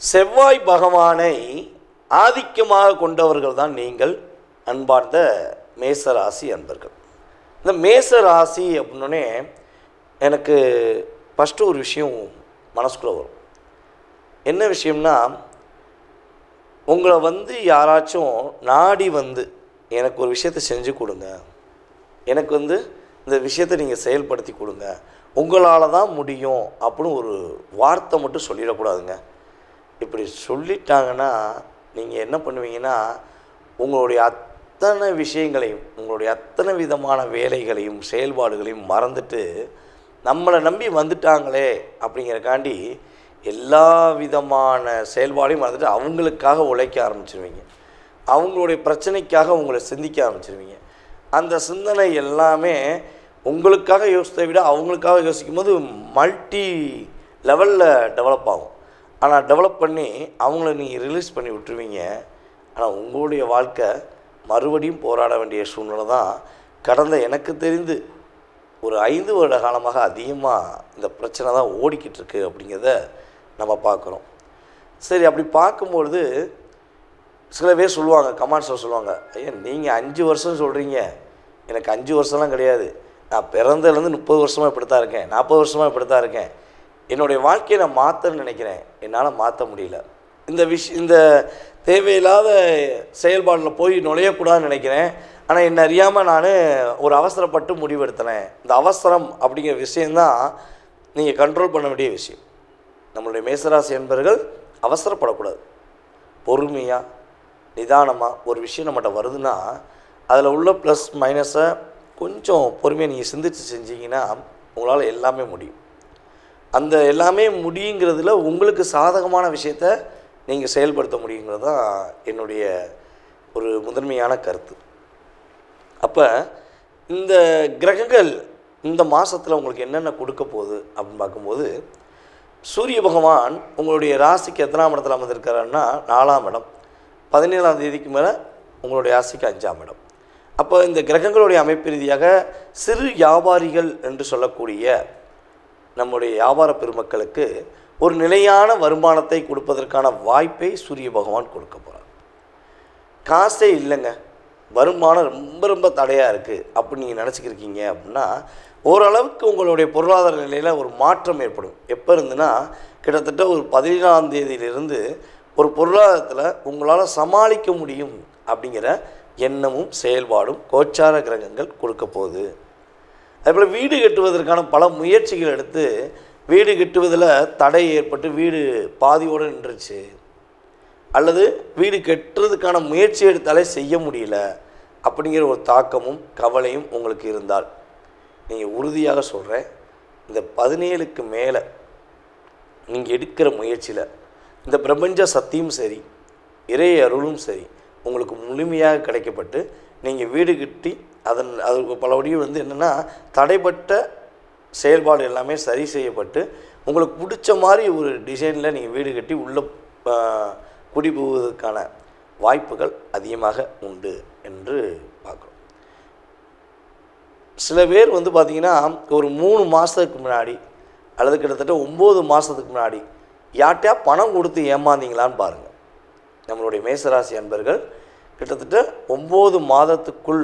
செவ்வாய் பகவானை ஆதிக்கமாக கொண்டவர்கள் தான் நீங்கள், அன்பார்ந்த மேசராசி அன்பர்கள். இந்த மேசராசி அப்படின்னே எனக்கு ஃபஸ்ட்டு ஒரு விஷயம் மனசுக்குள்ளே வரும். என்ன விஷயம்னா, உங்களை யாராச்சும் நாடி எனக்கு ஒரு விஷயத்தை செஞ்சு கொடுங்க, எனக்கு இந்த விஷயத்தை நீங்கள் செயல்படுத்தி கொடுங்க, உங்களால் தான் முடியும் அப்படின்னு ஒரு வார்த்தை மட்டும் சொல்லிடக்கூடாதுங்க. இப்படி சொல்லிட்டாங்கன்னா நீங்கள் என்ன பண்ணுவீங்கன்னா, உங்களுடைய அத்தனை விஷயங்களையும், உங்களுடைய அத்தனை விதமான வேலைகளையும் செயல்பாடுகளையும் மறந்துட்டு, நம்மளை நம்பி வந்துட்டாங்களே அப்படிங்கிறக்காண்டி எல்லா விதமான செயல்பாடையும் மறந்துட்டு அவங்களுக்காக உழைக்க ஆரம்பிச்சிருவீங்க. அவங்களுடைய பிரச்சனைக்காக உங்களை சிந்திக்க ஆரம்பிச்சிருவீங்க. அந்த சிந்தனை எல்லாமே உங்களுக்காக யோசித்ததை விட அவங்களுக்காக யோசிக்கும் போது மல்டி லெவலில் டெவலப் ஆகும். ஆனால் டெவலப் பண்ணி அவங்கள நீங்கள் ரிலீஸ் பண்ணி விட்டுருவீங்க. ஆனால் உங்களுடைய வாழ்க்கை மறுபடியும் போராட வேண்டிய சூழ்நிலை தான் கடந்த எனக்கு தெரிந்து ஒரு 5 வருட காலமாக அதிகமாக இந்த பிரச்சனை தான் ஓடிக்கிட்டு இருக்கு அப்படிங்கிறத நம்ம பார்க்குறோம். சரி, அப்படி பார்க்கும்பொழுது சில பேர் சொல்லுவாங்க, கமெண்ட்ஸில் சொல்லுவாங்க, ஐயா நீங்கள் 5 வருஷம் சொல்கிறீங்க, எனக்கு 5 வருஷம்லாம் கிடையாது, நான் பிறந்ததுலேருந்து 30 வருஷமாக இப்படி தான் இருக்கேன், 40 வருஷமாக இப்படி தான் இருக்கேன், என்னுடைய வாழ்க்கையை நான் மாற்றணும்னு நினைக்கிறேன், என்னால் மாற்ற முடியல, இந்த தேவையில்லாத செயல்பாடில் போய் நுழையக்கூடாதுன்னு நினைக்கிறேன், ஆனால் என்ன அறியாமல் நான் ஒரு அவசரப்பட்டு முடிவெடுத்தேன். இந்த அவசரம் அப்படிங்கிற விஷயந்தான் நீங்கள் கண்ட்ரோல் பண்ண வேண்டிய விஷயம். நம்மளுடைய மேசராசி என்பவர்கள் அவசரப்படக்கூடாது. பொறுமையாக நிதானமாக ஒரு விஷயம் நம்மகிட்ட வருதுன்னா அதில் உள்ள ப்ளஸ் மைனஸை கொஞ்சம் பொறுமையாக நீங்கள் சிந்தித்து செஞ்சீங்கன்னா உங்களால் எல்லாமே முடியும். அந்த எல்லாமே முடியுங்கிறதுல உங்களுக்கு சாதகமான விஷயத்தை நீங்கள் செயல்படுத்த முடியுங்கிறது தான் என்னுடைய ஒரு முதன்மையான கருத்து. அப்போ இந்த கிரகங்கள் இந்த மாதத்தில் உங்களுக்கு என்னென்ன கொடுக்க போகுது அப்படின்னு பார்க்கும்போது, சூரிய பகவான் உங்களுடைய ராசிக்கு எத்தனாம் இடத்துல அமர்ந்திருக்கிறாருன்னா 4ஆம் இடம், 17ஆம் தேதிக்கு மேலே உங்களுடைய ராசிக்கு 5ஆம் இடம். அப்போ இந்த கிரகங்களுடைய அமைப்பு ரீதியாக சிறு வியாபாரிகள் என்று சொல்லக்கூடிய நம்முடைய வியாபார பெருமக்களுக்கு ஒரு நிலையான வருமானத்தை கொடுப்பதற்கான வாய்ப்பை சூரிய பகவான் கொடுக்க போகிறார். காசே இல்லைங்க, வருமானம் ரொம்ப ரொம்ப தடையாக இருக்குது அப்படின்னு நீங்கள் நினச்சிக்கிருக்கீங்க அப்படின்னா ஓரளவுக்கு உங்களுடைய பொருளாதார நிலையில் ஒரு மாற்றம் ஏற்படும். எப்போ இருந்துன்னா கிட்டத்தட்ட ஒரு 17ஆம் தேதியிலிருந்து ஒரு பொருளாதாரத்தில் உங்களால் சமாளிக்க முடியும் அப்படிங்கிற எண்ணமும் செயல்பாடும் கோச்சார கிரகங்கள் கொடுக்க போகுது. அதேபோல் வீடு கட்டுவதற்கான பல முயற்சிகள் எடுத்து வீடு கட்டுவதில் தடை ஏற்பட்டு வீடு பாதியோடு நின்றுச்சு, அல்லது வீடு கட்டுறதுக்கான முயற்சி எடுத்தாலே செய்ய முடியல அப்படிங்கிற ஒரு தாக்கமும் கவலையும் உங்களுக்கு இருந்தால் நீங்கள் உறுதியாக சொல்கிறேன், இந்த 17க்கு மேலே நீங்கள் எடுக்கிற முயற்சியில் இந்த பிரபஞ்ச சக்தியும் சரி இறை அருளும் சரி உங்களுக்கு முழுமையாக கிடைக்கப்பட்டு நீங்கள் வீடு கட்டி அதுக்கு பலபடியும் என்னென்னா தடைப்பட்ட செயல்பாடு எல்லாமே சரி செய்யப்பட்டு உங்களுக்கு பிடிச்ச மாதிரி ஒரு டிசைனில் நீங்கள் வீடு கட்டி உள்ளே குடிபுகுவதற்கான வாய்ப்புகள் அதிகமாக உண்டு என்று பார்க்குறோம். சில பேர் பார்த்திங்கன்னா ஒரு 3 மாதத்துக்கு முன்னாடி அல்லது கிட்டத்தட்ட 9 மாதத்துக்கு முன்னாடி யார்கிட்டயா பணம் கொடுத்து ஏமாந்தீங்களான்னு பாருங்கள். நம்மளுடைய மேசராசி அன்பர்கள் கிட்டத்தட்ட 9 மாதத்துக்குள்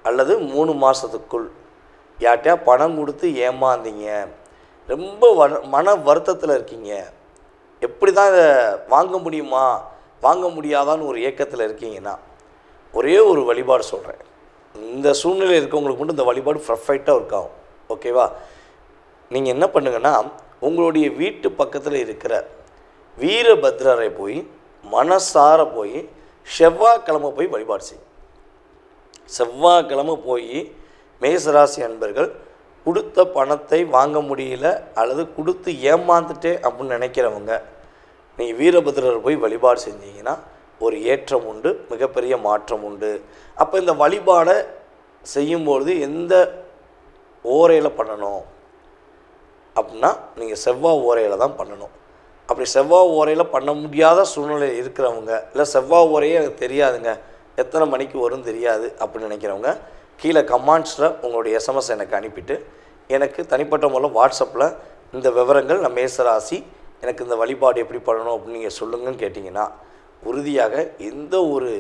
அல்லது 3 மாதத்துக்குள் யார்கிட்டயா பணம் கொடுத்து ஏமாந்தீங்க, ரொம்ப மன வருத்தத்தில் இருக்கீங்க, எப்படி தான் இதை வாங்க முடியுமா வாங்க முடியாதான்னு ஒரு ஏக்கத்தில் இருக்கீங்கன்னா ஒரே ஒரு வழிபாடு சொல்கிறேன். இந்த சூழ்நிலை இருக்கவங்களுக்கு மட்டும் இந்த வழிபாடு பர்ஃபெக்டாக ஒர்க் ஆகும். ஓகேவா? நீங்கள் என்ன பண்ணுங்கன்னா உங்களுடைய வீட்டு பக்கத்தில் இருக்கிற வீரபத்ரரை போய் மனசார போய் செவ்வாய்க்கிழமை போய் வழிபாடு செய்யும். செவ்வாய்க்கிழமை போய் மேசராசி அன்பர்கள் கொடுத்த பணத்தை வாங்க முடியல அல்லது கொடுத்து ஏமாந்துட்டே அப்படின்னு நினைக்கிறவங்க நீங்கள் வீரபத்ரர் போய் வழிபாடு செஞ்சீங்கன்னா ஒரு ஏற்றம் உண்டு, மிகப்பெரிய மாற்றம் உண்டு. அப்போ இந்த வழிபாடை செய்யும்பொழுது எந்த ஓரையில் பண்ணணும் அப்படின்னா நீங்கள் செவ்வாய் ஓரையில் தான் பண்ணணும். அப்படி செவ்வாய் ஓரையில் பண்ண முடியாத சூழ்நிலை இருக்கிறவங்க, இல்லை செவ்வாய் ஓரையே எனக்கு தெரியாதுங்க, எத்தனை மணிக்கு வரும் தெரியாது அப்படின்னு நினைக்கிறவங்க கீழே கமெண்ட்ஸில் உங்களுடைய எஸ்எம்எஸ் எனக்கு அனுப்பிட்டு எனக்கு தனிப்பட்ட முறையில் வாட்ஸ்அப்பில் இந்த விவரங்கள் நான் மேசராசி எனக்கு இந்த வழிபாடு எப்படி பண்ணணும் அப்படின்னு நீங்கள் சொல்லுங்கன்னு கேட்டிங்கன்னா, உறுதியாக எந்த ஒரு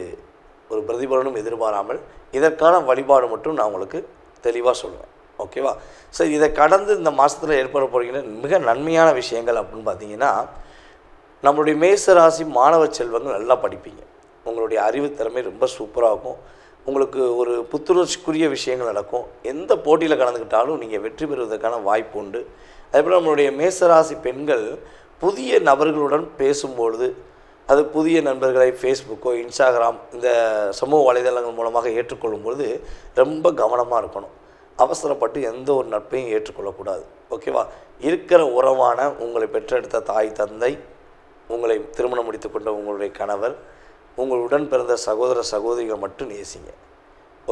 பிரதிபலனும் எதிர்பாராமல் இதற்கான வழிபாடு மட்டும் நான் உங்களுக்கு தெளிவாக சொல்லுவேன். ஓகேவா? சரி, இதை கடந்து இந்த மாதத்தில் ஏற்பட போகிற மிக நன்மையான விஷயங்கள் அப்படின்னு பார்த்தீங்கன்னா, நம்மளுடைய மேச ராசி மாணவ செல்வங்கள் நல்லா படிப்பீங்க. உங்களுடைய அறிவு திறமை ரொம்ப சூப்பராக இருக்கும். உங்களுக்கு ஒரு புத்துணர்ச்சிக்குரிய விஷயங்கள் நடக்கும். எந்த போட்டியில் கலந்துக்கிட்டாலும் நீங்கள் வெற்றி பெறுவதற்கான வாய்ப்பு உண்டு. அதேபோல் நம்மளுடைய மேசராசி பெண்கள் புதிய நபர்களுடன் பேசும்பொழுது, அது புதிய நண்பர்களை ஃபேஸ்புக்கோ இன்ஸ்டாகிராம் இந்த சமூக வலைதளங்கள் மூலமாக ஏற்றுக்கொள்ளும்பொழுது ரொம்ப கவனமாக இருக்கணும். அவசரப்பட்டு எந்த ஒரு நட்பையும் ஏற்றுக்கொள்ளக்கூடாது. ஓகேவா? இருக்கிற உறவான உங்களை பெற்றெடுத்த தாய் தந்தை, உங்களை திருமணம் முடித்து கொண்ட உங்களுடைய கணவர், உங்களுடன் பிறந்த சகோதர சகோதரிகள் மட்டும் நேசிங்க.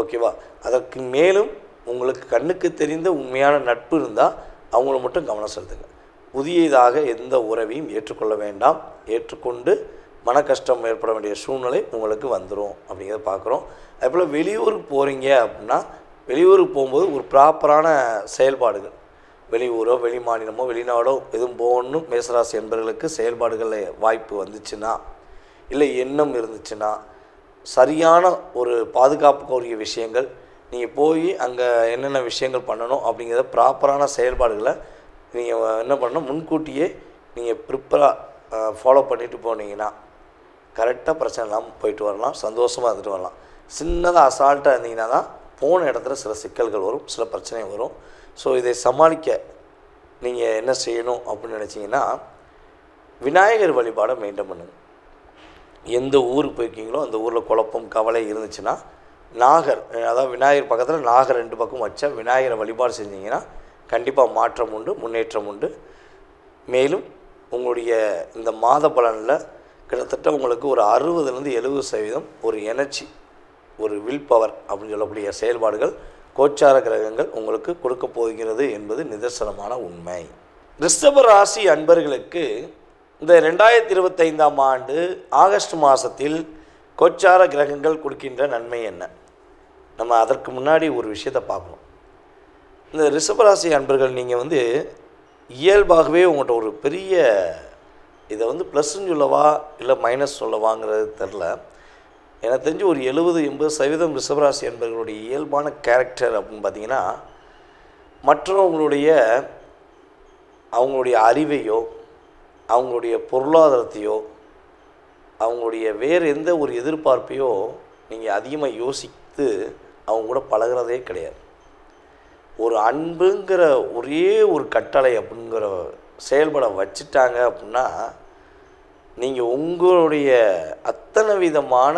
ஓகேவா? அதற்கு மேலும் உங்களுக்கு கண்ணுக்கு தெரிந்த உண்மையான நட்பு இருந்தால் அவங்கள மட்டும் கவனம் செலுத்துங்க. புதியதாக எந்த உறவையும் ஏற்றுக்கொள்ள வேண்டாம். ஏற்றுக்கொண்டு மன கஷ்டம் ஏற்பட வேண்டிய சூழ்நிலை உங்களுக்கு வந்துடும் அப்படிங்கிறத பார்க்குறோம். அதேபோல் வெளியூருக்கு போகிறீங்க அப்படின்னா, வெளியூருக்கு போகும்போது ஒரு ப்ராப்பரான செயல்பாடுகள், வெளியூரோ வெளி மாநிலமோ வெளிநாடோ எதுவும் போகணும் மேசராசி என்பவர்களுக்கு செயல்பாடுகளில் வாய்ப்பு வந்துச்சுன்னா, இல்லை எண்ணம் இருந்துச்சுன்னா, சரியான ஒரு பாதுகாப்புக்குரிய விஷயங்கள் நீங்கள் போய் அங்கே என்னென்ன விஷயங்கள் பண்ணணும் அப்படிங்கிறத ப்ராப்பரான செயல்பாடுகளை நீங்கள் என்ன பண்ணணும், முன்கூட்டியே நீங்கள் ப்ரிப்பராக ஃபாலோ பண்ணிட்டு போனீங்கன்னா கரெக்டாக பிரச்சனை இல்லாமல் போயிட்டு வரலாம், சந்தோஷமாக இருந்துட்டு வரலாம். சின்னதாக அசால்ட்டாக இருந்தீங்கன்னா தான் போன இடத்துல சில சிக்கல்கள் வரும், சில பிரச்சனை வரும். ஸோ இதை சமாளிக்க நீங்கள் என்ன செய்யணும் அப்படின்னு நினச்சிங்கன்னா, விநாயகர் வழிபாடை மெயின்டைன் பண்ணுங்கள். எந்த ஊருக்கு போயிருக்கீங்களோ அந்த ஊரில் குழப்பம் கவலை இருந்துச்சுன்னா, நாகர், அதாவது விநாயகர் பக்கத்தில் நாகர் 2 பக்கம் வச்சா விநாயகரை வழிபாடு செஞ்சிங்கன்னா கண்டிப்பாக மாற்றம் உண்டு, முன்னேற்றம் உண்டு. மேலும் உங்களுடைய இந்த மாத பலனில் கிட்டத்தட்ட உங்களுக்கு ஒரு 60-70% ஒரு எனர்ஜி, ஒரு வில் பவர் அப்படின்னு சொல்லக்கூடிய செயல்பாடுகள் கோச்சார கிரகங்கள் உங்களுக்கு கொடுக்க போகிறது என்பது நிதர்சனமான உண்மை. ரிஷப ராசி அன்பர்களுக்கு இந்த 2025ஆம் ஆண்டு ஆகஸ்ட் மாதத்தில் கோச்சார கிரகங்கள் கொடுக்கின்ற நன்மை என்ன? நம்ம அதற்கு முன்னாடி ஒரு விஷயத்தை பார்க்கணும். இந்த ரிஷபராசி அன்பர்கள் நீங்கள் இயல்பாகவே உங்கள்கிட்ட ஒரு பெரிய இதை ப்ளஸ்ன்னு சொல்லவா இல்லை மைனஸ் சொல்லவாங்கிறது தெரில. எனக்கு தெரிஞ்சு ஒரு 70-80% ரிஷபராசி அன்பர்களுடைய இயல்பான கேரக்டர் அப்படின்னு பார்த்திங்கன்னா, மற்றவங்களுடைய அவங்களுடைய அறிவையோ அவங்களுடைய பொருளாதாரத்தையோ அவங்களுடைய வேறு எந்த ஒரு எதிர்பார்ப்பையோ நீங்கள் அதிகமாக யோசித்து அவங்க கூட பழகிறதே கிடையாது. ஒரு அன்புங்கிற ஒரே ஒரு கட்டளை அப்படிங்கிற செயல்பட வச்சுட்டாங்க அப்படின்னா, நீங்கள் உங்களுடைய அத்தனை விதமான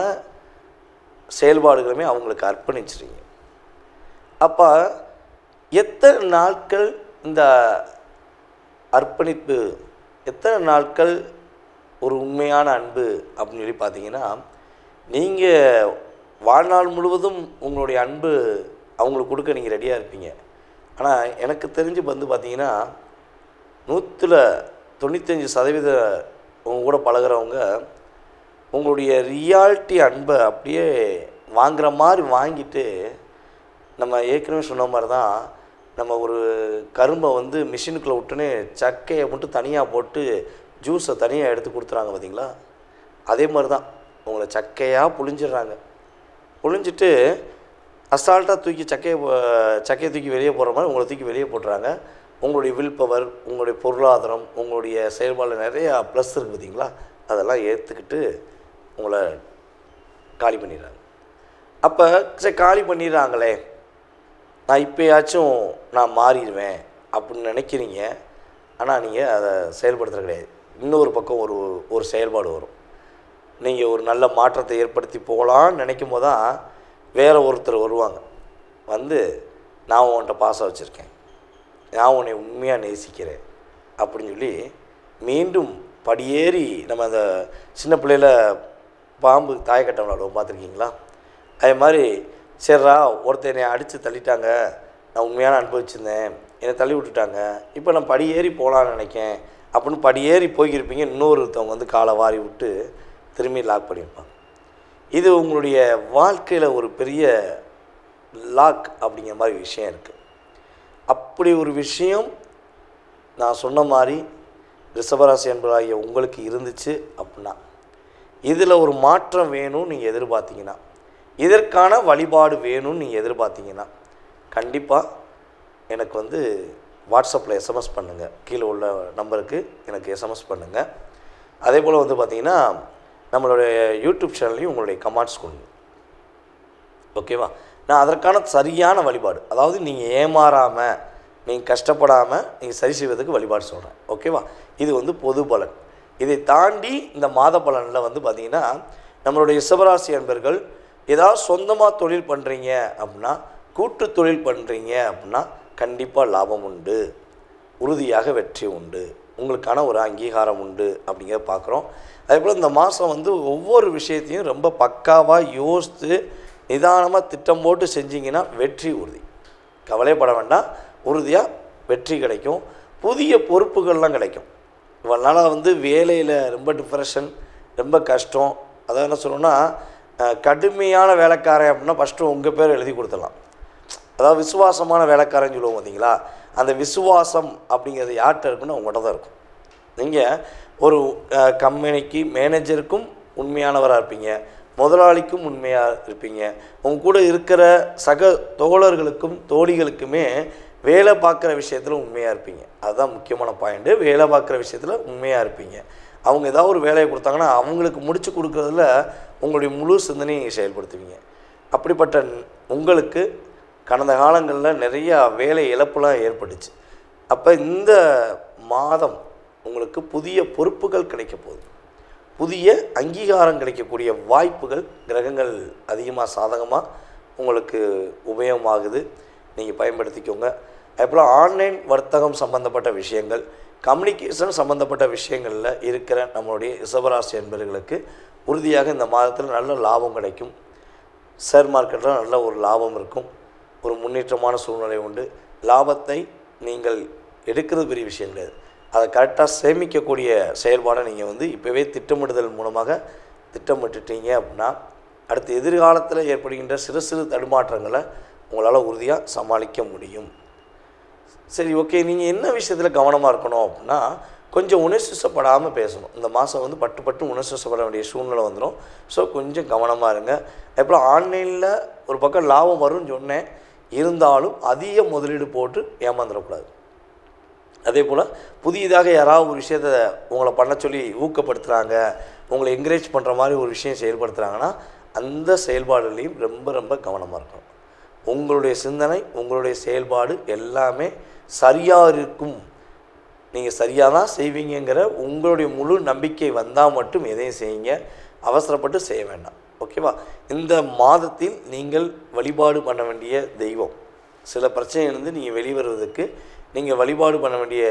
செயல்பாடுகளுமே அவங்களுக்கு அர்ப்பணிச்சிடுங்க. அப்போ எத்தனை நாட்கள் இந்த அர்ப்பணிப்பு, எத்தனை நாட்கள் ஒரு உண்மையான அன்பு அப்படின்னு சொல்லி பார்த்தீங்கன்னா, நீங்கள் வாழ்நாள் முழுவதும் உங்களுடைய அன்பு அவங்களுக்கு கொடுக்க நீங்கள் ரெடியாக இருப்பீங்க. ஆனால் எனக்கு தெரிஞ்சு பார்த்தீங்கன்னா 195% உங்கள் கூட பழகிறவங்க உங்களுடைய ரியாலிட்டி அன்பை அப்படியே வாங்குகிற மாதிரி வாங்கிட்டு, நம்ம ஏற்கனவே சொன்ன மாதிரி தான், நம்ம ஒரு கரும்பை மிஷினுக்குள்ளே விட்டுன்னு சக்கையை மட்டும் தனியாக போட்டு ஜூஸை தனியாக எடுத்து கொடுத்துறாங்க பார்த்தீங்களா? அதே மாதிரி தான் உங்களை சக்கையாக புழிஞ்சிடுறாங்க. புழிஞ்சிட்டு அசால்ட்டாக சக்கையை தூக்கி வெளியே போடுற மாதிரி உங்களை தூக்கி வெளியே போட்டுறாங்க. உங்களுடைய வில் பவர், உங்களுடைய பொருளாதாரம், உங்களுடைய செயல்பாடு நிறையா ப்ளஸ் இருக்குது பார்த்தீங்களா? அதெல்லாம் ஏற்றுக்கிட்டு உங்களை காலி பண்ணிடுறாங்க. அப்போ சரி, காலி பண்ணிடுறாங்களே, நான் இப்போயாச்சும் நான் மாறிடுவேன் அப்படின்னு நினைக்கிறீங்க. ஆனால் நீங்கள் அதை செயல்படுத்துகிற கிடையாது. இன்னொரு பக்கம் ஒரு செயல்பாடு வரும். நீங்கள் ஒரு நல்ல மாற்றத்தை ஏற்படுத்தி போகலான்னு நினைக்கும் போது தான் வேறு ஒருத்தர் வருவாங்க. நான் உன்கிட்ட பாசம் வச்சுருக்கேன், நான் உன்னை உண்மையாக நேசிக்கிறேன் அப்படின்னு சொல்லி மீண்டும் படியேறி, நம்ம அந்த சின்ன பிள்ளையில் பாம்பு தாயக்கட்டம் விளாடுவோம், பார்த்துருக்கீங்களா? அதே மாதிரி சரிடா, ஒருத்தர் என்னை அடித்து தள்ளிட்டாங்க, நான் உண்மையான அனுபவிச்சிருந்தேன், என்னை தள்ளி விட்டுட்டாங்க, இப்போ நான் படியேறி போகலான்னு நினைக்கேன் அப்படின்னு படியேறி போய்க்கிருப்பீங்க. இன்னொருத்தவங்க காலை வாரி விட்டு திரும்பி லாக் பண்ணியிருப்பாங்க. இது உங்களுடைய வாழ்க்கையில் ஒரு பெரிய லாக் அப்படிங்கிற மாதிரி விஷயம் இருக்குது. அப்படி ஒரு விஷயம் நான் சொன்ன மாதிரி ரிஷபராசி என்பதாகிய உங்களுக்கு இருந்துச்சு அப்படின்னா, இதில் ஒரு மாற்றம் வேணும்னு நீங்கள் எதிர்பார்த்தீங்கன்னா, இதற்கான வழிபாடு வேணும்னு நீங்கள் எதிர்பார்த்தீங்கன்னா, கண்டிப்பாக எனக்கு வந்து வாட்ஸ்அப்பில் எஸ்எம்எஸ் பண்ணுங்கள். கீழே உள்ள நம்பருக்கு எனக்கு எஸ்எம்எஸ் பண்ணுங்கள். அதே போல் வந்து பார்த்திங்கன்னா, நம்மளுடைய யூடியூப் சேனல்லையும் உங்களுடைய கமெண்ட்ஸ் கொடுங்க. ஓகேவா? நான் அதற்கான சரியான வழிபாடு, அதாவது நீங்கள் ஏமாறாமல், நீங்கள் கஷ்டப்படாமல் நீங்கள் சரி செய்வதற்கு வழிபாடு சொல்கிறேன். ஓகேவா? இது வந்து பொது பலன். இதை தாண்டி இந்த மாத பலனில் வந்து பார்த்திங்கன்னா, நம்மளுடைய ரிஷபராசி அன்பர்கள் ஏதாவது சொந்தமாக தொழில் பண்ணுறீங்க அப்படின்னா, கூட்டு தொழில் பண்ணுறீங்க அப்படின்னா கண்டிப்பாக லாபம் உண்டு, உறுதியாக வெற்றி உண்டு, உங்களுக்கான ஒரு அங்கீகாரம் உண்டு அப்படிங்கிறத பார்க்குறோம். அதேபோல் இந்த மாதம் வந்து ஒவ்வொரு விஷயத்தையும் ரொம்ப பக்காவாக யோசித்து நிதானமாக திட்டம் போட்டு செஞ்சிங்கன்னா வெற்றி உறுதி. கவலைப்பட வேண்டாம், உறுதியாக வெற்றி கிடைக்கும். புதிய பொறுப்புகள்லாம் கிடைக்கும். இவ்வளோ நாளாக வந்து வேலையில் ரொம்ப டிப்ரெஷன், ரொம்ப கஷ்டம். அதான் என்ன சொல்லணும்னா, கடுமையான வேலைக்காரன் அப்படின்னா ஃபஸ்ட்டு உங்கள் பேர் எழுதி கொடுத்துடலாம். அதாவது விசுவாசமான வேலைக்காரன்னு சொல்லுவோம் பார்த்தீங்களா, அந்த விசுவாசம் அப்படிங்கிறது யார்கிட்ட இருக்குன்னா உங்கள்கிட்ட தான் இருக்கும். நீங்கள் ஒரு கம்பெனிக்கு மேனேஜருக்கும் உண்மையானவராக இருப்பீங்க, முதலாளிக்கும் உண்மையாக இருப்பீங்க, உங்கள் கூட இருக்கிற சக தோழர்களுக்கும் தோழிகளுக்குமே வேலை பார்க்குற விஷயத்தில் உண்மையாக இருப்பீங்க. அதுதான் முக்கியமான பாயிண்ட்டு. வேலை பார்க்குற விஷயத்தில் உண்மையாக இருப்பீங்க. அவங்க ஏதாவது ஒரு வேலையை கொடுத்தாங்கன்னா அவங்களுக்கு முடித்து கொடுக்குறதுல உங்களுடைய முழு சிந்தனையை நீங்கள் செயல்படுத்துவீங்க. அப்படிப்பட்ட உங்களுக்கு கடந்த காலங்களில் நிறையா வேலை இழப்புலாம் ஏற்பட்டுச்சு. அப்போ இந்த மாதம் உங்களுக்கு புதிய பொறுப்புகள் கிடைக்க போகுது, புதிய அங்கீகாரம் கிடைக்கக்கூடிய வாய்ப்புகள் கிரகங்கள் அதிகமாக சாதகமாக உங்களுக்கு உபயோகமாகுது. நீங்கள் பயன்படுத்திக்கோங்க. அதுபோல் ஆன்லைன் வர்த்தகம் சம்மந்தப்பட்ட விஷயங்கள், கம்யூனிகேஷன் சம்மந்தப்பட்ட விஷயங்களில் இருக்கிற நம்மளுடைய ரிஷபராசி என்பவர்களுக்கு உறுதியாக இந்த மாதத்தில் நல்ல லாபம் கிடைக்கும். ஷேர் மார்க்கெட்டில் நல்ல ஒரு லாபம் இருக்கும். ஒரு முன்னேற்றமான சூழ்நிலை உண்டு. லாபத்தை நீங்கள் எடுக்கிறது பெரிய விஷயம் கிடையாது, அதை கரெக்டாக சேமிக்கக்கூடிய செயல்பாடை நீங்கள் வந்து இப்போவே திட்டமிடுதல் மூலமாக திட்டமிட்டுட்டீங்க அப்படின்னா அடுத்த எதிர்காலத்தில் ஏற்படுகின்ற சிறு சிறு தடுமாற்றங்களை உங்களால் உறுதியாக சமாளிக்க முடியும். சரி, ஓகே. நீங்கள் என்ன விஷயத்தில் கவனமாக இருக்கணும் அப்படின்னா, கொஞ்சம் உணர்ச்சிப்படாமல் பேசணும். இந்த மாதம் வந்து பட்டு உணர்ச்சிப்பட வேண்டிய சூழ்நிலை வந்துடும். ஸோ கொஞ்சம் கவனமாக இருங்க. அதுபோல் ஆன்லைனில் ஒரு பக்கம் லாபம் வரும்னு சொன்னேன், இருந்தாலும் அதிக முதலீடு போட்டு ஏமாந்துடக்கூடாது. அதே போல் புதியதாக யாராவது ஒரு விஷயத்தை உங்களை பண்ண சொல்லி ஊக்கப்படுத்துகிறாங்க, உங்களை என்கரேஜ் பண்ணுற மாதிரி ஒரு விஷயம் செயல்படுத்துகிறாங்கன்னா அந்த செயல்பாடுலேயும் ரொம்ப ரொம்ப கவனமாக இருக்கணும். உங்களுடைய சிந்தனை, உங்களுடைய செயல்பாடு எல்லாமே சரியாக இருக்கும். நீங்கள் சரியாக தான் செய்வீங்கிற உங்களுடைய முழு நம்பிக்கை வந்தால் மட்டும் எதையும் செய்யுங்க, அவசரப்பட்டு செய்ய வேண்டாம். ஓகேவா? இந்த மாதத்தில் நீங்கள் வழிபாடு பண்ண வேண்டிய தெய்வம், சில பிரச்சனையிலிருந்து நீங்கள் வெளிவருவதற்கு நீங்கள் வழிபாடு பண்ண வேண்டிய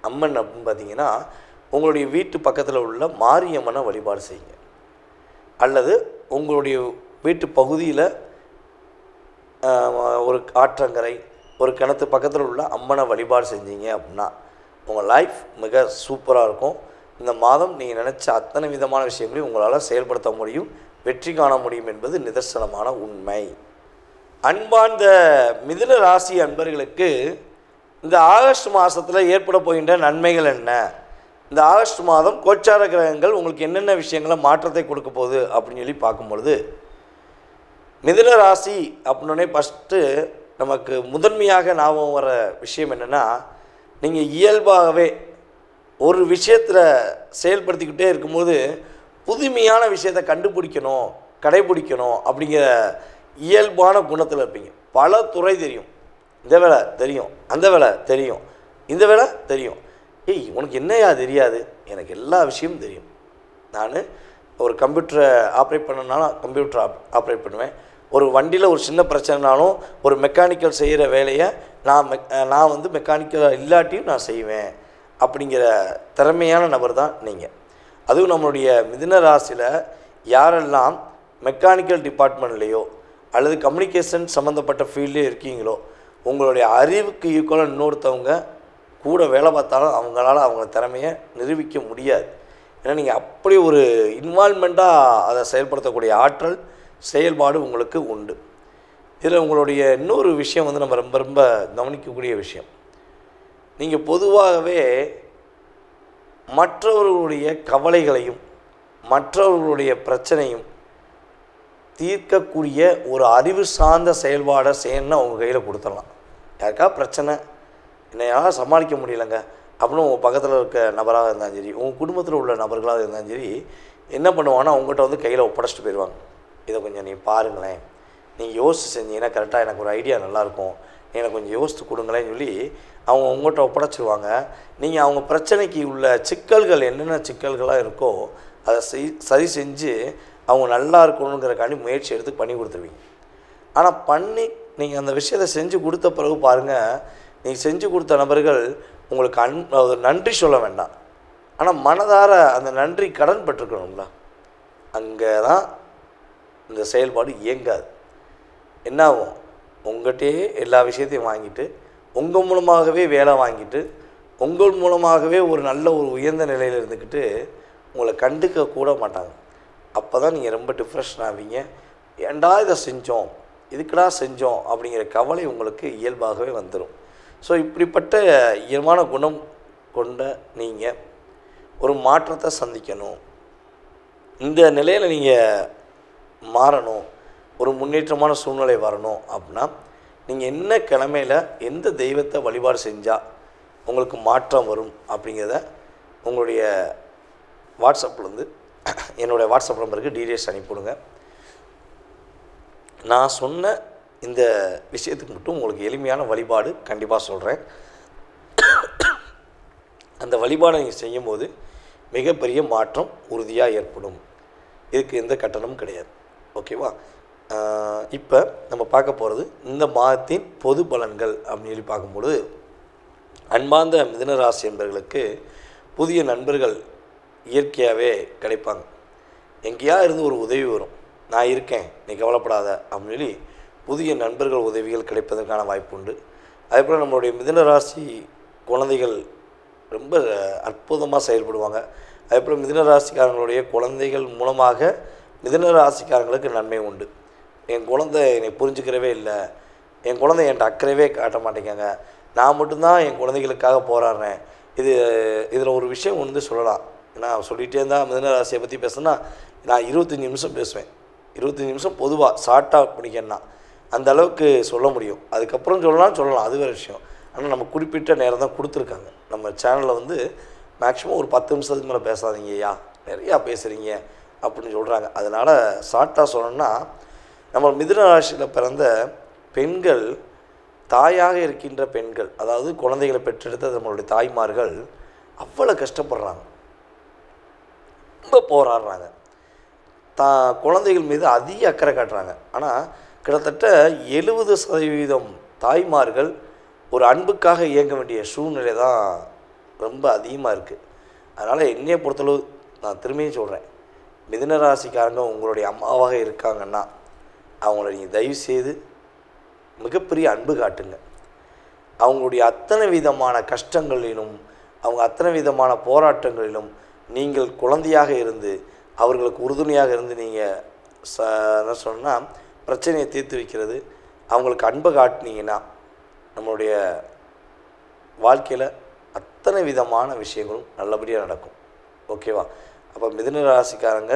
அம்மன் அப்படின்னு பார்த்தீங்கன்னா, உங்களுடைய வீட்டு பக்கத்தில் உள்ள மாரியம்மனை வழிபாடு செய்யுங்க. அல்லது உங்களுடைய வீட்டு பகுதியில் ஒரு ஆற்றங்கரை, ஒரு கிணத்து பக்கத்தில் உள்ள அம்மனை வழிபாடு செஞ்சீங்க அப்படின்னா உங்கள் லைஃப் மிக சூப்பராக இருக்கும். இந்த மாதம் நீங்கள் நினச்ச அத்தனை விதமான விஷயங்களையும் உங்களால் செயல்படுத்த முடியும், வெற்றி காண முடியும் என்பது நிதர்சனமான உண்மை. அன்பார்ந்த மிதுன ராசி அன்பர்களுக்கு இந்த ஆகஸ்ட் மாதத்தில் ஏற்பட போகின்ற நன்மைகள் என்ன? இந்த ஆகஸ்ட் மாதம் கோச்சார கிரகங்கள் உங்களுக்கு என்னென்ன விஷயங்களை மாற்றத்தை கொடுக்க போகுது அப்படின்னு சொல்லி பார்க்கும்பொழுது, மிதுன ராசி அப்படின்னே ஃபஸ்ட்டு நமக்கு முதன்மையாக ஞாபகம் வர விஷயம் என்னென்னா, நீங்கள் இயல்பாகவே ஒரு விஷயத்தில் செயல்படுத்திக்கிட்டே இருக்கும்போது புதுமையான விஷயத்தை கண்டுபிடிக்கணும், கடைபிடிக்கணும் அப்படிங்கிற இயல்பான குணத்தில் இருப்பீங்க. பல துறை தெரியும், இந்த வேலை தெரியும், அந்த வேலை தெரியும், இந்த வேலை தெரியும். ஏய், உனக்கு என்னையா தெரியாது? எனக்கு எல்லா விஷயமும் தெரியும். நான் ஒரு கம்ப்யூட்டரை ஆப்ரேட் பண்ணனாலும் கம்ப்யூட்டர் ஆப்ரேட் பண்ணுவேன். ஒரு வண்டியில் ஒரு சின்ன பிரச்சனைனாலும் ஒரு மெக்கானிக்கல் செய்கிற வேலையை நான் வந்து மெக்கானிக்கல் இல்லாட்டியும் நான் செய்வேன் அப்படிங்கிற திறமையான நபர் தான் நீங்கள். அதுவும் நம்மளுடைய மிதுன ராசியில் யாரெல்லாம் மெக்கானிக்கல் டிபார்ட்மெண்ட்லேயோ அல்லது கம்யூனிகேஷன் சம்மந்தப்பட்ட ஃபீல்ட்லேயோ இருக்கீங்களோ, உங்களுடைய அறிவுக்கு ஈக்குவலாக இன்னொருத்தவங்க கூட வேலை பார்த்தாலும் அவங்களால அவங்க திறமையை நிரூபிக்க முடியாது. ஏன்னா நீங்கள் அப்படி ஒரு இன்வால்மெண்ட்டாக அதை செயல்படுத்தக்கூடிய ஆற்றல், செயல்பாடு உங்களுக்கு உண்டு. இதில் உங்களுடைய இன்னொரு விஷயம் வந்து நம்ம ரொம்ப ரொம்ப கவனிக்கக்கூடிய விஷயம், நீங்கள் பொதுவாகவே மற்றவர்களுடைய கவலைகளையும் மற்றவர்களுடைய பிரச்சனையும் தீர்க்கக்கூடிய ஒரு அறிவு சார்ந்த செயல்பாடை செய்யணும்னா உங்கள் கையில் கொடுத்துடலாம். யாருக்கா பிரச்சனை, என்னையாக சமாளிக்க முடியலைங்க அப்படின்னு உங்கள் பக்கத்தில் இருக்க நபராக இருந்தாலும் சரி, உங்கள் குடும்பத்தில் உள்ள நபர்களாக இருந்தாலும் சரி, என்ன பண்ணுவாங்கன்னா அவங்ககிட்ட வந்து கையில் ஒப்படைச்சிட்டு போயிடுவாங்க. இதை கொஞ்சம் நீ பாருங்களேன், நீங்கள் யோசித்து செஞ்சீங்கன்னா கரெக்டாக எனக்கு ஒரு ஐடியா நல்லாயிருக்கும், எனக்கு கொஞ்சம் யோசித்து கொடுங்களேன்னு சொல்லி அவங்க உங்கள்கிட்ட ஒப்படைச்சிருவாங்க. நீங்கள் அவங்க பிரச்சனைக்கு உள்ள சிக்கல்கள் என்னென்ன சிக்கல்களாக இருக்கோ அதை சரி செஞ்சு அவங்க நல்லா இருக்கணுங்கிறக்காண்டி முயற்சி எடுத்து பண்ணி கொடுத்துருவீங்க. ஆனால் பண்ணி நீங்கள் அந்த விஷயத்தை செஞ்சு கொடுத்த பிறகு பாருங்கள், நீங்கள் செஞ்சு கொடுத்த நபர்கள் உங்களுக்கு நன்றி சொல்ல வேண்டாம், ஆனால் மனதார அந்த நன்றி கடன் பட்டிருக்கணும்ல, அங்கே தான் இந்த செயல்பாடு இயங்காது. என்ன ஆகும், உங்கள்கிட்டயே எல்லா விஷயத்தையும் வாங்கிட்டு உங்கள் மூலமாகவே வேலை வாங்கிட்டு உங்கள் மூலமாகவே ஒரு நல்ல ஒரு உயர்ந்த நிலையில் இருந்துக்கிட்டு உங்களை கண்டுக்க கூட மாட்டாங்க. அப்போ தான் நீங்கள் ரொம்ப டிப்ரெஷன் ஆவீங்க. ஏண்டா இதை செஞ்சோம், இதுக்குடா செஞ்சோம் அப்படிங்கிற கவலை உங்களுக்கு இயல்பாகவே வந்துடும். ஸோ இப்படிப்பட்ட இயல்பான குணம் கொண்ட நீங்கள் ஒரு மாற்றத்தை சந்திக்கணும், இந்த நிலையில் நீங்கள் மாறணும், ஒரு முன்னேற்றமான சூழ்நிலை வரணும் அப்படின்னா நீங்கள் என்ன கிழமையில் எந்த தெய்வத்தை வழிபாடு செஞ்சால் உங்களுக்கு மாற்றம் வரும் அப்படிங்கிறத உங்களுடைய வாட்ஸ்அப்லேருந்து என்னுடைய வாட்ஸ்அப் நம்பருக்கு டீடைல்ஸ் அனுப்பிவிடுங்க. நான் சொன்ன இந்த விஷயத்துக்கு மட்டும் உங்களுக்கு எளிமையான வழிபாடு கண்டிப்பாக சொல்கிறேன். அந்த வழிபாடை நீங்கள் செய்யும்போது மிகப்பெரிய மாற்றம் உறுதியாக ஏற்படும். இதுக்கு எந்த கட்டணமும் கிடையாது. ஓகேவா? இப்போ நம்ம பார்க்க போகிறது இந்த மாதத்தின் பொது பலன்கள் அப்படின்னு சொல்லி பார்க்கும்பொழுது, அன்பார்ந்த மிதுன ராசி என்பவர்களுக்கு புதிய நண்பர்கள் இயற்கையாகவே கிடைப்பாங்க. எங்கேயா இருந்து ஒரு உதவி வரும், நான் இருக்கேன் நீ கவலைப்படாத அப்படின்னு சொல்லி புதிய நண்பர்கள் உதவிகள் கிடைப்பதற்கான வாய்ப்பு உண்டு. அதேபோல் நம்மளுடைய மிதுன ராசி குழந்தைகள் ரொம்ப அற்புதமாக செயல்படுவாங்க. அதேபோல் மிதுன ராசிக்காரங்களுடைய குழந்தைகள் மூலமாக மிதுன ராசிக்காரங்களுக்கு நன்மை உண்டு. என் குழந்தை என்னை புரிஞ்சுக்கிறவே இல்லை, என் குழந்தை என்கிட்ட அக்கறையவே காட்ட மாட்டேங்காங்க, நான் மட்டும்தான் என் குழந்தைகளுக்காக போராடுறேன். இதில் ஒரு விஷயம் வந்து சொல்லலாம். நான் சொல்லிகிட்டே இருந்தால் மிதுன ராசியை பற்றி பேசுனா நான் 25 நிமிஷம் பேசுவேன். 25 நிமிஷம் பொதுவாக ஷார்ட்டாக பிடிக்கணும்னா அந்த அளவுக்கு சொல்ல முடியும். அதுக்கப்புறம் சொல்லலாம், அது வேறு விஷயம். ஆனால் நம்ம குறிப்பிட்ட நேரம் தான் கொடுத்துருக்காங்க. நம்ம சேனலில் வந்து மேக்ஸிமம் ஒரு 10 நிமிஷத்துக்கு மேலே பேசாதீங்கய்யா, நிறையா பேசுகிறீங்க அப்படின்னு சொல்கிறாங்க. அதனால் ஷார்ட்டாக சொல்லணும்னா, நம்ம மிதுன ராசியில் பிறந்த பெண்கள், தாயாக இருக்கின்ற பெண்கள், அதாவது குழந்தைகளை பெற்றெடுத்த நம்மளுடைய தாய்மார்கள் அவ்வளோ கஷ்டப்படுறாங்க, ரொம்ப போராடுறாங்க, குழந்தைகள் மீது அதிக அக்கறை காட்டுறாங்க. ஆனால் கிட்டத்தட்ட 70% தாய்மார்கள் ஒரு அன்புக்காக இயங்க வேண்டிய சூழ்நிலை தான் ரொம்ப அதிகமாக இருக்குது. அதனால் என்னையை பொறுத்தளவு நான் திரும்பியும் சொல்கிறேன், மிதுன ராசிக்காரங்க உங்களுடைய அம்மாவாக இருக்காங்கன்னா அவங்கள நீங்கள் தயவுசெய்து மிகப்பெரிய அன்பு காட்டுங்க. அவங்களுடைய அத்தனை விதமான கஷ்டங்களிலும் அவங்க அத்தனை விதமான போராட்டங்களிலும் நீங்கள் குழந்தையாக இருந்து அவர்களுக்கு உறுதுணையாக இருந்து நீங்கள் என்ன சொன்னால் பிரச்சனையை தீர்த்து வைக்கிறது, அவங்களுக்கு அன்பை காட்டினீங்கன்னா நம்மளுடைய வாழ்க்கையில் அத்தனை விதமான விஷயங்களும் நல்லபடியாக நடக்கும். ஓகேவா? அப்போ மிதுன ராசிக்காரங்க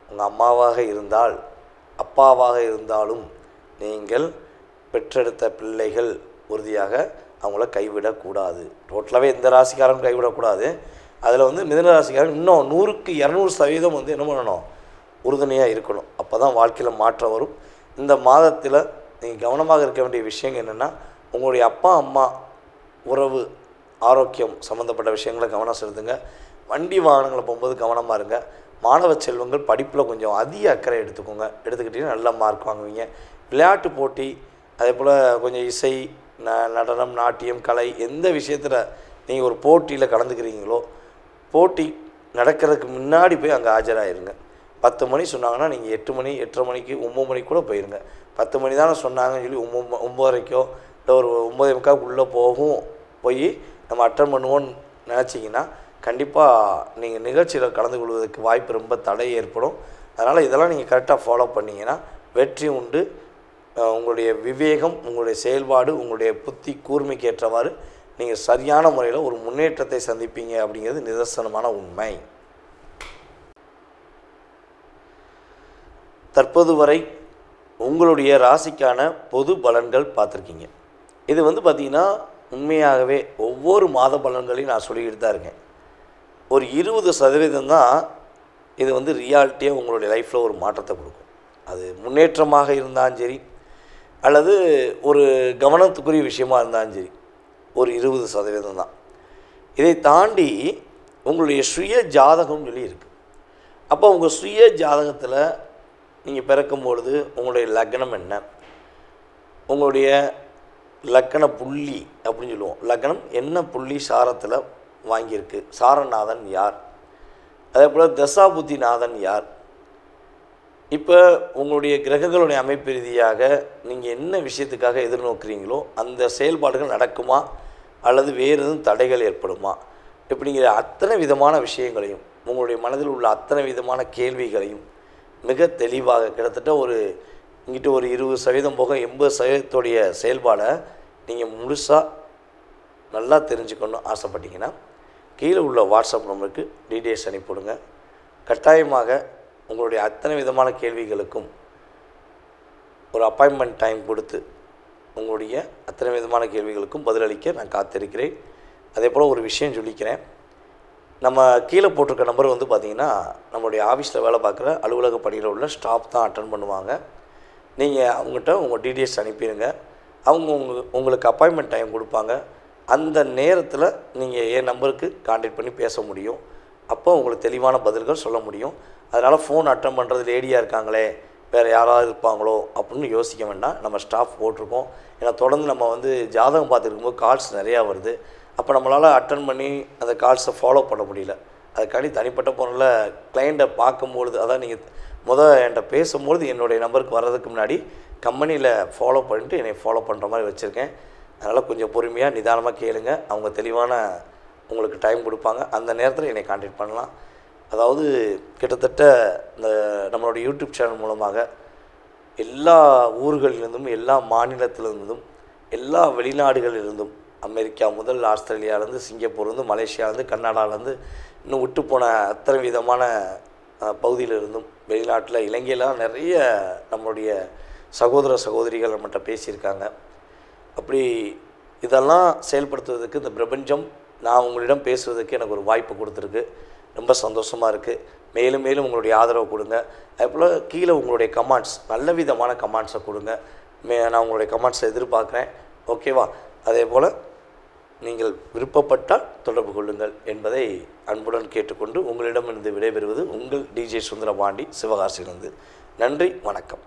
உங்கள் அம்மாவாக இருந்தால், அப்பாவாக இருந்தாலும் நீங்கள் பெற்றெடுத்த பிள்ளைகள் உறுதியாக அவங்கள கைவிடக்கூடாது. டோட்டலாகவே எந்த ராசிக்காரங்களும் கைவிடக்கூடாது. அதில் வந்து மிதுன ராசிக்காரங்க இன்னும் 100க்கு 200% வந்து என்ன பண்ணணும், உறுதுணையாக இருக்கணும். அப்போ தான் வாழ்க்கையில் மாற்றம் வரும். இந்த மாதத்தில் நீங்கள் கவனமாக இருக்க வேண்டிய விஷயங்கள் என்னென்னா, உங்களுடைய அப்பா அம்மா உறவு ஆரோக்கியம் சம்மந்தப்பட்ட விஷயங்களை கவனம் செலுத்துங்க. வண்டி வாகனங்களை போகும்போது கவனமாக இருங்க. மாணவ செல்வங்கள் படிப்பில் கொஞ்சம் அதிக அக்கறை எடுத்துக்கிட்டிங்கன்னா நல்ல மார்க் வாங்குவீங்க. விளையாட்டு போட்டி, அதே போல் கொஞ்சம் இசை, நடனம், நாட்டியம், கலை, எந்த விஷயத்தில் நீங்கள் ஒரு போட்டியில் கலந்துக்கிறீங்களோ போட்டி நடக்கிறதுக்கு முன்னாடி போய் அங்கே ஆஜராகிருங்க. 10 மணி சொன்னாங்கன்னா நீங்கள் 8 மணி 8:30 மணிக்கு 9 மணிக்கு கூட போயிருங்க. 10 மணி தானே சொன்னாங்கன்னு சொல்லி 9:30க்கோ இல்லை ஒரு 9:45 போய் நம்ம அட்டன் பண்ணுவோன்னு நினச்சிங்கன்னா கண்டிப்பாக நீங்கள் நிகழ்ச்சியில் கலந்து கொள்வதற்கு வாய்ப்பு ரொம்ப தடை ஏற்படும். அதனால் இதெல்லாம் நீங்கள் கரெக்டாக ஃபாலோ பண்ணிங்கன்னா வெற்றி உண்டு. உங்களுடைய விவேகம், உங்களுடைய செயல்பாடு, உங்களுடைய புத்தி கூர்மைக்கு ஏற்றவாறு நீங்கள் சரியான முறையில் ஒரு முன்னேற்றத்தை சந்திப்பீங்க அப்படிங்கிறது நிதர்சனமான உண்மை. தற்போது வரை உங்களுடைய ராசிக்கான பொது பலன்கள் பார்த்துருக்கீங்க. இது பார்த்திங்கன்னா உண்மையாகவே ஒவ்வொரு மாத பலன்களையும் நான் சொல்லிக்கிட்டு தான் இருக்கேன். ஒரு 20% தான் இது ரியாலிட்டியாக உங்களுடைய லைஃப்பில் ஒரு மாற்றத்தை கொடுக்கும். அது முன்னேற்றமாக இருந்தாலும் சரி, அல்லது ஒரு கவனத்துக்குரிய விஷயமாக இருந்தாலும் சரி, ஒரு 20% தான். இதை தாண்டி உங்களுடைய சுய ஜாதகம்னு சொல்லி இருக்குது. அப்போ உங்கள் சுய ஜாதகத்தில் நீங்கள் பிறக்கும்பொழுது உங்களுடைய லக்னம் என்ன, உங்களுடைய லக்கண புள்ளி அப்படின்னு சொல்லுவோம். லக்னம் என்ன புள்ளி சாரத்தில் வாங்கியிருக்கு, சாரநாதன் யார், அதே போல் தசாபுத்திநாதன் யார். இப்போ உங்களுடைய கிரகங்களுடைய அமைப்பு ரீதியாக நீங்கள் என்ன விஷயத்துக்காக எதிர்நோக்குறீங்களோ அந்த செயல்பாடுகள் நடக்குமா அல்லது வேறு எதுவும் தடைகள் ஏற்படுமா, இப்படிங்கிற அத்தனை விதமான விஷயங்களையும் உங்களுடைய மனதில் உள்ள அத்தனை விதமான கேள்விகளையும் மிக தெளிவாக கிட்டத்தட்ட இங்கிட்ட ஒரு 20% போக 80%உடைய செயல்பாடை நீங்கள் முழுசாக நல்லா தெரிஞ்சுக்கணும்னு ஆசைப்பட்டீங்கன்னா கீழே உள்ள வாட்ஸ்அப் நம்பருக்கு டீட்டெயில்ஸ் அனுப்பிவிடுங்க. கட்டாயமாக உங்களுடைய அத்தனை விதமான கேள்விகளுக்கும் ஒரு அப்பாயின்மெண்ட் டைம் கொடுத்து உங்களுடைய அத்தனை விதமான கேள்விகளுக்கும் பதிலளிக்க நான் காத்திருக்கிறேன். அதே போல் ஒரு விஷயம் சொல்லிக்கிறேன். நம்ம கீழே போட்டிருக்க நம்பர் பார்த்திங்கன்னா நம்மளுடைய ஆஃபீஸில் வேலை பார்க்குற அலுவலக பணியில் உள்ள ஸ்டாஃப் தான் அட்டன் பண்ணுவாங்க. நீங்கள் அவங்ககிட்ட உங்கள் டீட்டெயில்ஸ் அனுப்பிடுங்க. அவங்க உங்களுக்கு அப்பாயின்மெண்ட் டைம் கொடுப்பாங்க. அந்த நேரத்தில் நீங்கள் என் நம்பருக்கு கான்டாக்ட் பண்ணி பேச முடியும். அப்போ உங்களுக்கு தெளிவான பதில்கள் சொல்ல முடியும். அதனால் ஃபோன் அட்டன் பண்ணுறது லேடியாக இருக்காங்களே, வேறு யாராவது இருப்பாங்களோ அப்படின்னு யோசிக்க வேண்டாம். நம்ம ஸ்டாஃப் போட்டிருக்கோம். ஏன்னா தொடர்ந்து நம்ம ஜாதகம் பார்த்துருக்கும்போது கால்ஸ் நிறையா வருது. அப்போ நம்மளால் அட்டன் பண்ணி அந்த கால்ஸை ஃபாலோ பண்ண முடியல. அதுக்காண்டி தனிப்பட்ட போனில் கிளைண்ட்டை பார்க்கும்பொழுது, அதான் நீங்கள் என்கிட்ட பேசும்பொழுது என்னுடைய நம்பருக்கு வர்றதுக்கு முன்னாடி கம்பெனியில் ஃபாலோ பண்ணிட்டு என்னை ஃபாலோ பண்ணுற மாதிரி வச்சுருக்கேன். அதனால் கொஞ்சம் பொறுமையாக நிதானமாக கேளுங்க. அவங்க தெளிவான உங்களுக்கு டைம் கொடுப்பாங்க. அந்த நேரத்தில் என்னை கான்டாக்ட் பண்ணலாம். அதாவது கிட்டத்தட்ட இந்த நம்மளுடைய யூடியூப் சேனல் மூலமாக எல்லா ஊர்களிலிருந்தும், எல்லா மாநிலத்திலிருந்தும், எல்லா வெளிநாடுகளிலிருந்தும், அமெரிக்கா முதல் ஆஸ்திரேலியாவிலேருந்து, சிங்கப்பூர்லேருந்து, மலேசியாவிலேருந்து, கர்நாடகாவிலேருந்து, இன்னும் விட்டு போன அத்தனை விதமான பகுதியிலிருந்தும், வெளிநாட்டில் இலங்கையிலாம் நிறைய நம்மளுடைய சகோதர சகோதரிகள் நம்மகிட்ட பேசியிருக்காங்க. அப்படி இதெல்லாம் செயல்படுத்துவதற்கு இந்த பிரபஞ்சம் நான் உங்களிடம் பேசுவதற்கு எனக்கு ஒரு வாய்ப்பு கொடுத்துருக்கு. ரொம்ப சந்தோஷமாக இருக்குது. மேலும் மேலும் உங்களுடைய ஆதரவு கொடுங்க. அதேபோல் கீழே உங்களுடைய கமெண்ட்ஸ், நல்ல விதமான கமெண்ட்ஸை கொடுங்க. நான் உங்களுடைய கமெண்ட்ஸை எதிர்பார்க்குறேன். ஓகேவா? அதே போல் நீங்கள் விருப்பப்பட்டால் தொடர்பு கொள்ளுங்கள் என்பதை அன்புடன் கேட்டுக்கொண்டு உங்களிடமிருந்து விடைபெறுவது உங்கள் டிஜே சுந்தரபாண்டி, சிவகாசியிலிருந்து. நன்றி, வணக்கம்.